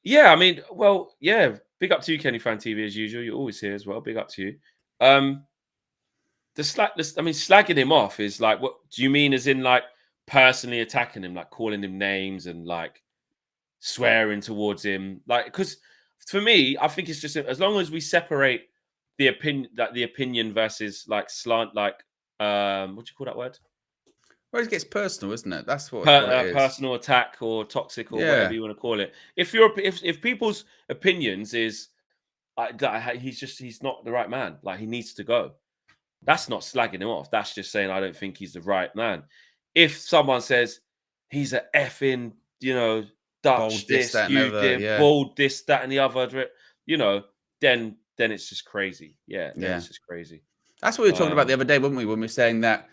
Yeah, I mean, well, yeah. Big up to you, Kenny Fan TV, as usual. You're always here as well. Big up to you. Slagging him off is like, what do you mean? As in, like, personally attacking him, like calling him names and like swearing towards him, like, because for me, I think it's just as long as we separate the opinion versus like slant, like what do you call that word? Well, it gets personal, isn't it? That's what it is. Personal attack or toxic or whatever you want to call it. If people's opinions is he's not the right man, like he needs to go. That's not slagging him off. That's just saying I don't think he's the right man. If someone says he's a effing, Dutch, bold, this, that, and the other, then it's just crazy. Yeah, it's just crazy. That's what we were talking about the other day, weren't we? When we were saying that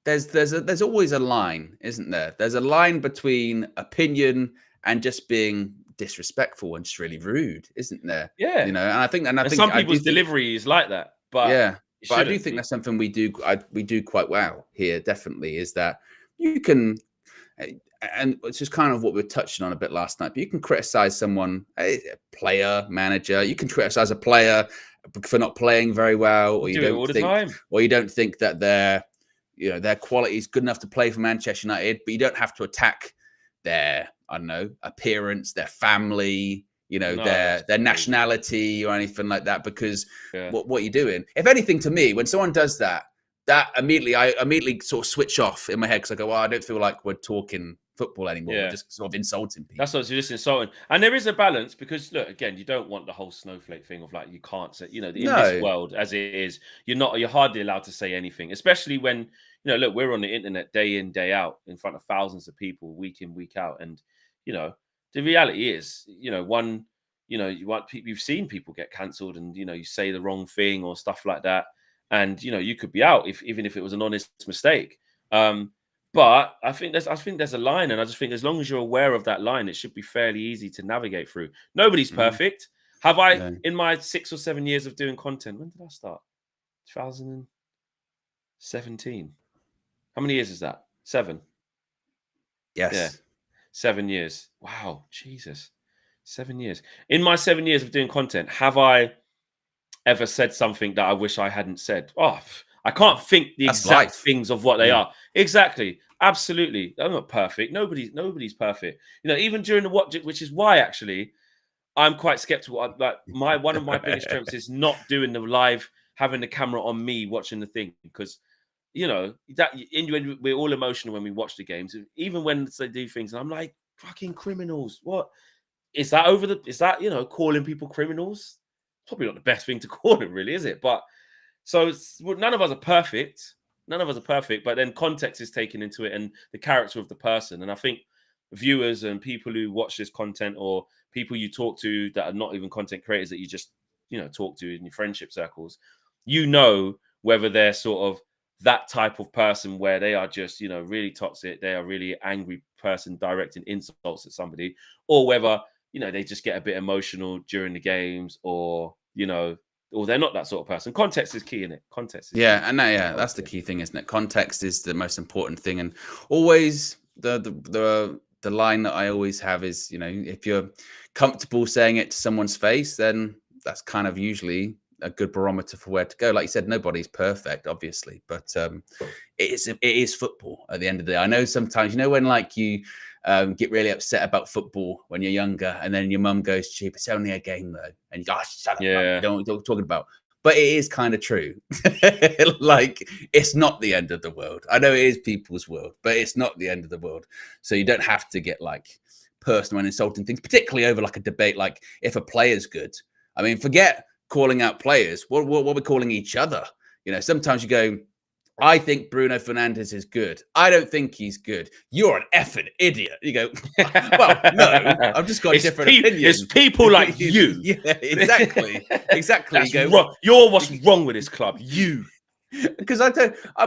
there's always a line, isn't there? There's a line between opinion and just being disrespectful and just really rude, isn't there? Yeah, and I think some people's delivery is like that, but but I do think that's something we do quite well here. Definitely, is that you can. And it's just kind of what we were touching on a bit last night. But you can criticize someone, a player, manager. You can criticize a player for not playing very well, or you don't think that their quality is good enough to play for Manchester United. But you don't have to attack their, I don't know, appearance, their family, their nationality or anything like that. Because what you're doing, if anything, to me, when someone does that, I immediately sort of switch off in my head because I go, well, I don't feel like we're talking football anymore. We're just sort of insulting people. That's what you're just insulting. And there is a balance because, look, again, you don't want the whole snowflake thing of like you can't say, in this world as it is, you're hardly allowed to say anything, especially when, look, we're on the internet day in, day out in front of thousands of people week in, week out. And, the reality is, you've seen people get cancelled and, you say the wrong thing or stuff like that. And you could be out even if it was an honest mistake. But I think there's a line, and I just think as long as you're aware of that line, it should be fairly easy to navigate through. Nobody's perfect. Have I in my 6 or 7 years of doing content? When did I start? 2017. How many years is that? 7. Yes. Yeah. 7 years. Wow, Jesus. 7 years. In my 7 years of doing content, have I ever said something that I wish I hadn't said? Oh, I can't think the exact things of what they are. Exactly. Absolutely. I'm not perfect. Nobody's perfect. Even during the watch, which is why actually I'm quite skeptical. One of my biggest strengths is not doing the live, having the camera on me watching the thing, because we're all emotional when we watch the games, even when they do things, and I'm like, fucking criminals. What is that calling people criminals? probably not the best thing to call him, really, is it? But so none of us are perfect. None of us are perfect, but then context is taken into it and the character of the person. And I think viewers and people who watch this content, or people you talk to that are not even content creators that you just, talk to in your friendship circles, whether they're sort of that type of person where they are just, really toxic, they are really angry person directing insults at somebody, or whether, they just get a bit emotional during the games, or they're not that sort of person. Context is key, isn't it? Context is key. And that's the key thing, isn't it? Context is the most important thing. And always the line that I always have is, if you're comfortable saying it to someone's face, then that's kind of usually a good barometer for where to go. Like you said, nobody's perfect, obviously, but it is football at the end of the day. I know sometimes, when like you get really upset about football when you're younger, and then your mum goes, "Cheap, it's only a game though," and you go, "Oh, shut up, Mum, you don't know what you're talking about." But it is kind of true. Like, it's not the end of the world. I know it is people's world, but it's not the end of the world. So you don't have to get like personal and insulting things, particularly over like a debate. Like if a player's good, I mean, forget calling out players. What we're calling each other. Sometimes you go, "I think Bruno Fernandes is good. I don't think he's good. You're an effing idiot." You go, "Well, no, I've just got a different opinion." It's people like you. Yeah, exactly. Exactly. You're what's wrong with this club. You. Because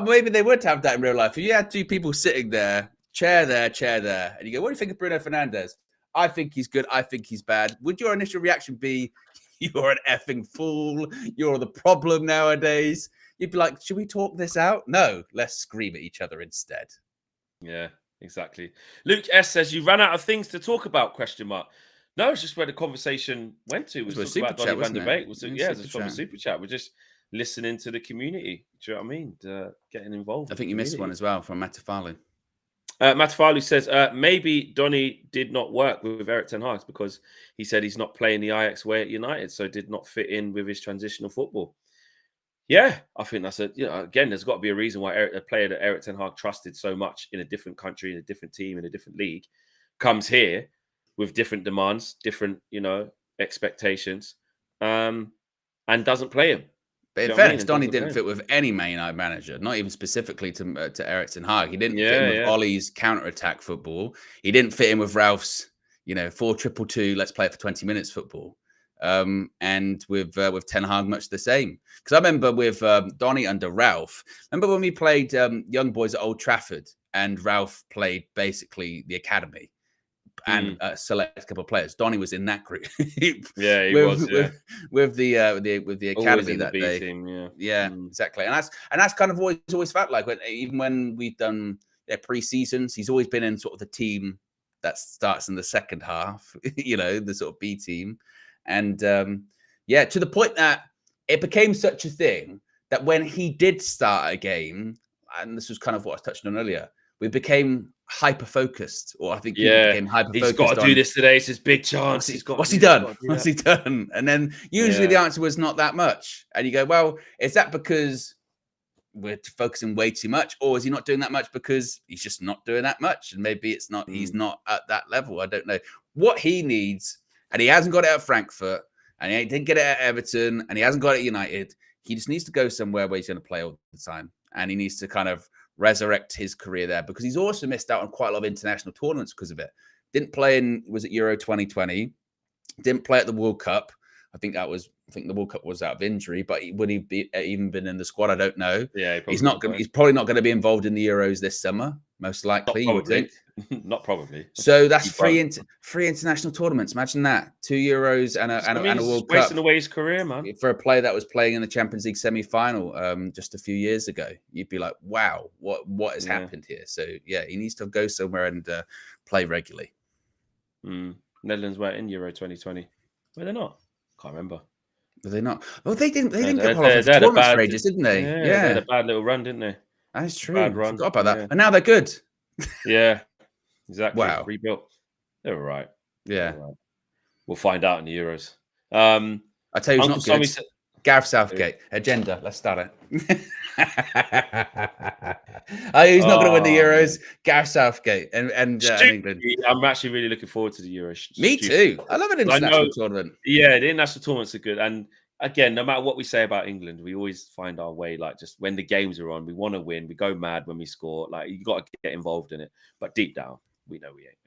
maybe they would have that in real life. If you had two people sitting there, chair there, and you go, "What do you think of Bruno Fernandes?" "I think he's good. I think he's bad." Would your initial reaction be, "You're an effing fool. You're the problem nowadays"? You'd be like, "Should we talk this out?" No, let's scream at each other instead. Yeah, exactly. Luke S says, "You ran out of things to talk about?" Question mark. No, it's just where the conversation went to. It was talking about Donny van der Beek. It's from a super chat. We're just listening to the community. Do you know what I mean? Getting involved. I think you missed one as well from Matafalu. Matafalu says, maybe Donny did not work with Erik ten Hag because he said he's not playing the Ajax way at United, so did not fit in with his transitional football. Yeah, I think that's again, there's got to be a reason why a player that Erik ten Hag trusted so much in a different country, in a different team, in a different league, comes here with different demands, different, expectations, and doesn't play him. But in fairness, Donny didn't fit with any Man United manager, not even specifically to Erik ten Hag. He didn't fit in with Ollie's counter-attack football. He didn't fit in with Ralph's, 4-2-2, let's play it for 20 minutes football. And with Ten Hag, much the same. Because I remember with Donny under Ralph, remember when we played young boys at Old Trafford and Ralph played basically the academy and select a couple of players. Donny was in that group. Yeah, he was. With the academy that the day. Team, exactly. And that's kind of always felt like even when we've done pre-seasons, he's always been in sort of the team that starts in the second half. The sort of B team. And to the point that it became such a thing that when he did start a game, and this was kind of what I was touching on earlier, we became hyper-focused, or I think he became hyper-focused. He's got to do this today. It's his big chance. What's he done? What's he done? And then usually the answer was not that much. And you go, well, is that because we're focusing way too much, or is he not doing that much because he's just not doing that much? And maybe it's not, he's not at that level. I don't know. What he needs, and he hasn't got it at Frankfurt, and he didn't get it at Everton, and he hasn't got it at United. He just needs to go somewhere where he's going to play all the time. And he needs to kind of resurrect his career there, because he's also missed out on quite a lot of international tournaments because of it. Didn't play in, was it Euro 2020? Didn't play at the World Cup. I think the World Cup was out of injury, but would he be even been in the squad? I don't know. Yeah, he's probably not going to be involved in the Euros this summer, most likely. You would think. Not probably. So that's three international tournaments. Imagine that: 2 Euros and a World Cup. Wasting away his career, man. For a player that was playing in the Champions League semi-final just a few years ago, you'd be like, "Wow, what has happened here?" So he needs to go somewhere and play regularly. Netherlands were in Euro 2020. Were they not? Can't remember. Were they not? Well, they didn't get tournaments for ages, didn't they? Yeah, they had a bad little run, didn't they? That's true. Bad run. Forgot about that. And now they're good. Yeah, exactly. Wow. Rebuilt. They were right. Yeah. Right. We'll find out in the Euros. I tell you who's not good. Gareth Southgate. Agenda. Let's start it. He's not going to win the Euros. Gareth Southgate and England. I'm actually really looking forward to the Euros. Me too. I love an international tournament. Yeah, the international tournaments are good. And again, no matter what we say about England, we always find our way. Like, just when the games are on, we want to win. We go mad when we score. Like, you got to get involved in it. But deep down, we know we ain't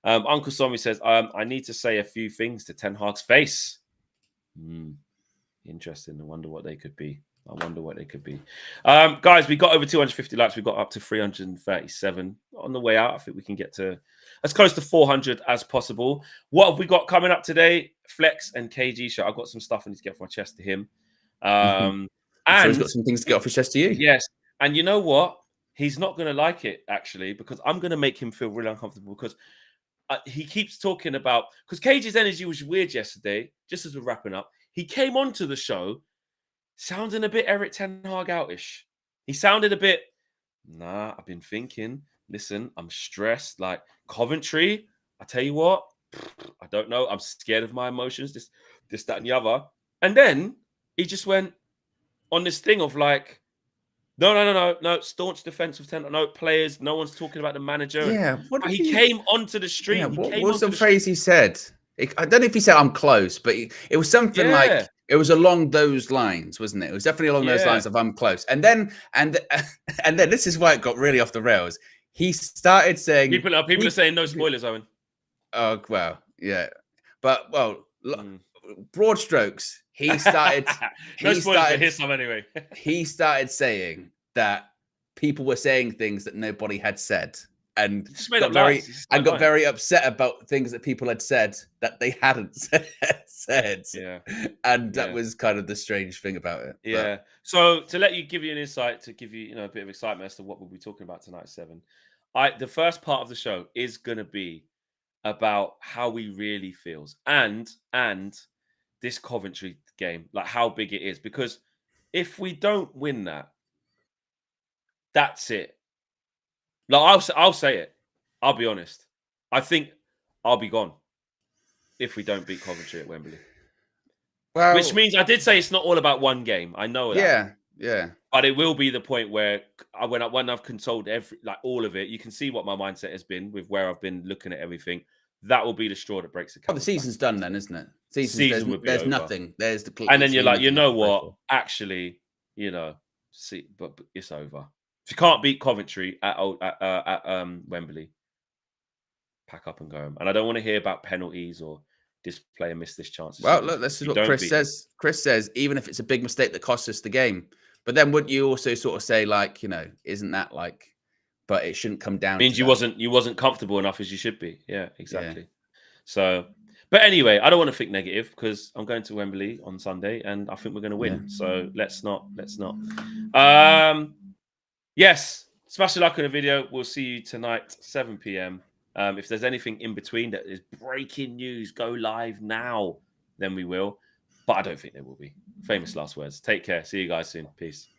winning. Uncle Somi says, I need to say a few things to Ten Hag's face. Interesting. I wonder what they could be. Guys, we got over 250 likes. We got up to 337 on the way out. I think we can get to as close to 400 as possible. What have we got coming up today? Flex and KG show. I've got some stuff I need to get off my chest to him. I'm sure he's got some things to get off his chest to you. Yes. And you know what? He's not going to like it, actually, because I'm going to make him feel really uncomfortable because he keeps talking about... Because KG's energy was weird yesterday, just as we're wrapping up. He came onto the show sounding a bit Erik Ten Hag outish. He sounded a bit, nah, I've been thinking, listen, I'm stressed. Like, Coventry, I tell you what, I don't know. I'm scared of my emotions, this, that, and the other. And then he just went on this thing of like, no, staunch defense of Ten Hag, no players, no one's talking about the manager. Yeah. He came onto the street. Yeah, what was the phrase he said? I don't know if he said I'm close, but it was something like, it was along those lines, wasn't it? It was definitely along those lines of I'm close. And then this is why it got really off the rails. He started saying... People are saying no spoilers, Owen. Oh, well, yeah. But, broad strokes, he started... no spoilers, but here's some anyway. He started saying that people were saying things that nobody had said. And got very upset about things that people had said that they hadn't said. Yeah. And that was kind of the strange thing about it. Yeah. But... So to give you an insight, to give you, a bit of excitement as to what we'll be talking about tonight at 7, the first part of the show is going to be about how we really feels and this Coventry game, like how big it is. Because if we don't win that, that's it. Like, I'll say it. I'll be honest. I think I'll be gone if we don't beat Coventry at Wembley. Well, which means I did say it's not all about one game. I know that. Yeah. But it will be the point where when I've controlled all of it, you can see what my mindset has been with where I've been looking at everything. That will be the straw that breaks the camel's back. The season's done then, isn't it? Season would be there's over. Nothing. There's the and then you're like, you know what? Actually, but it's over. If you can't beat Coventry at Wembley, pack up and go. And I don't want to hear about penalties or this player missed this chance. Well, look, this is what Chris says. Chris says, even if it's a big mistake that costs us the game. But then wouldn't you also sort of say, like, isn't that like, but it shouldn't come down means to you wasn't comfortable enough as you should be. Yeah, exactly. Yeah. So, but anyway, I don't want to think negative because I'm going to Wembley on Sunday and I think we're going to win. Yeah. So let's not. Yes, smash the like on the video. We'll see you tonight, 7 p.m. If there's anything in between that is breaking news, go live now, then we will. But I don't think there will be. Famous last words. Take care. See you guys soon. Peace.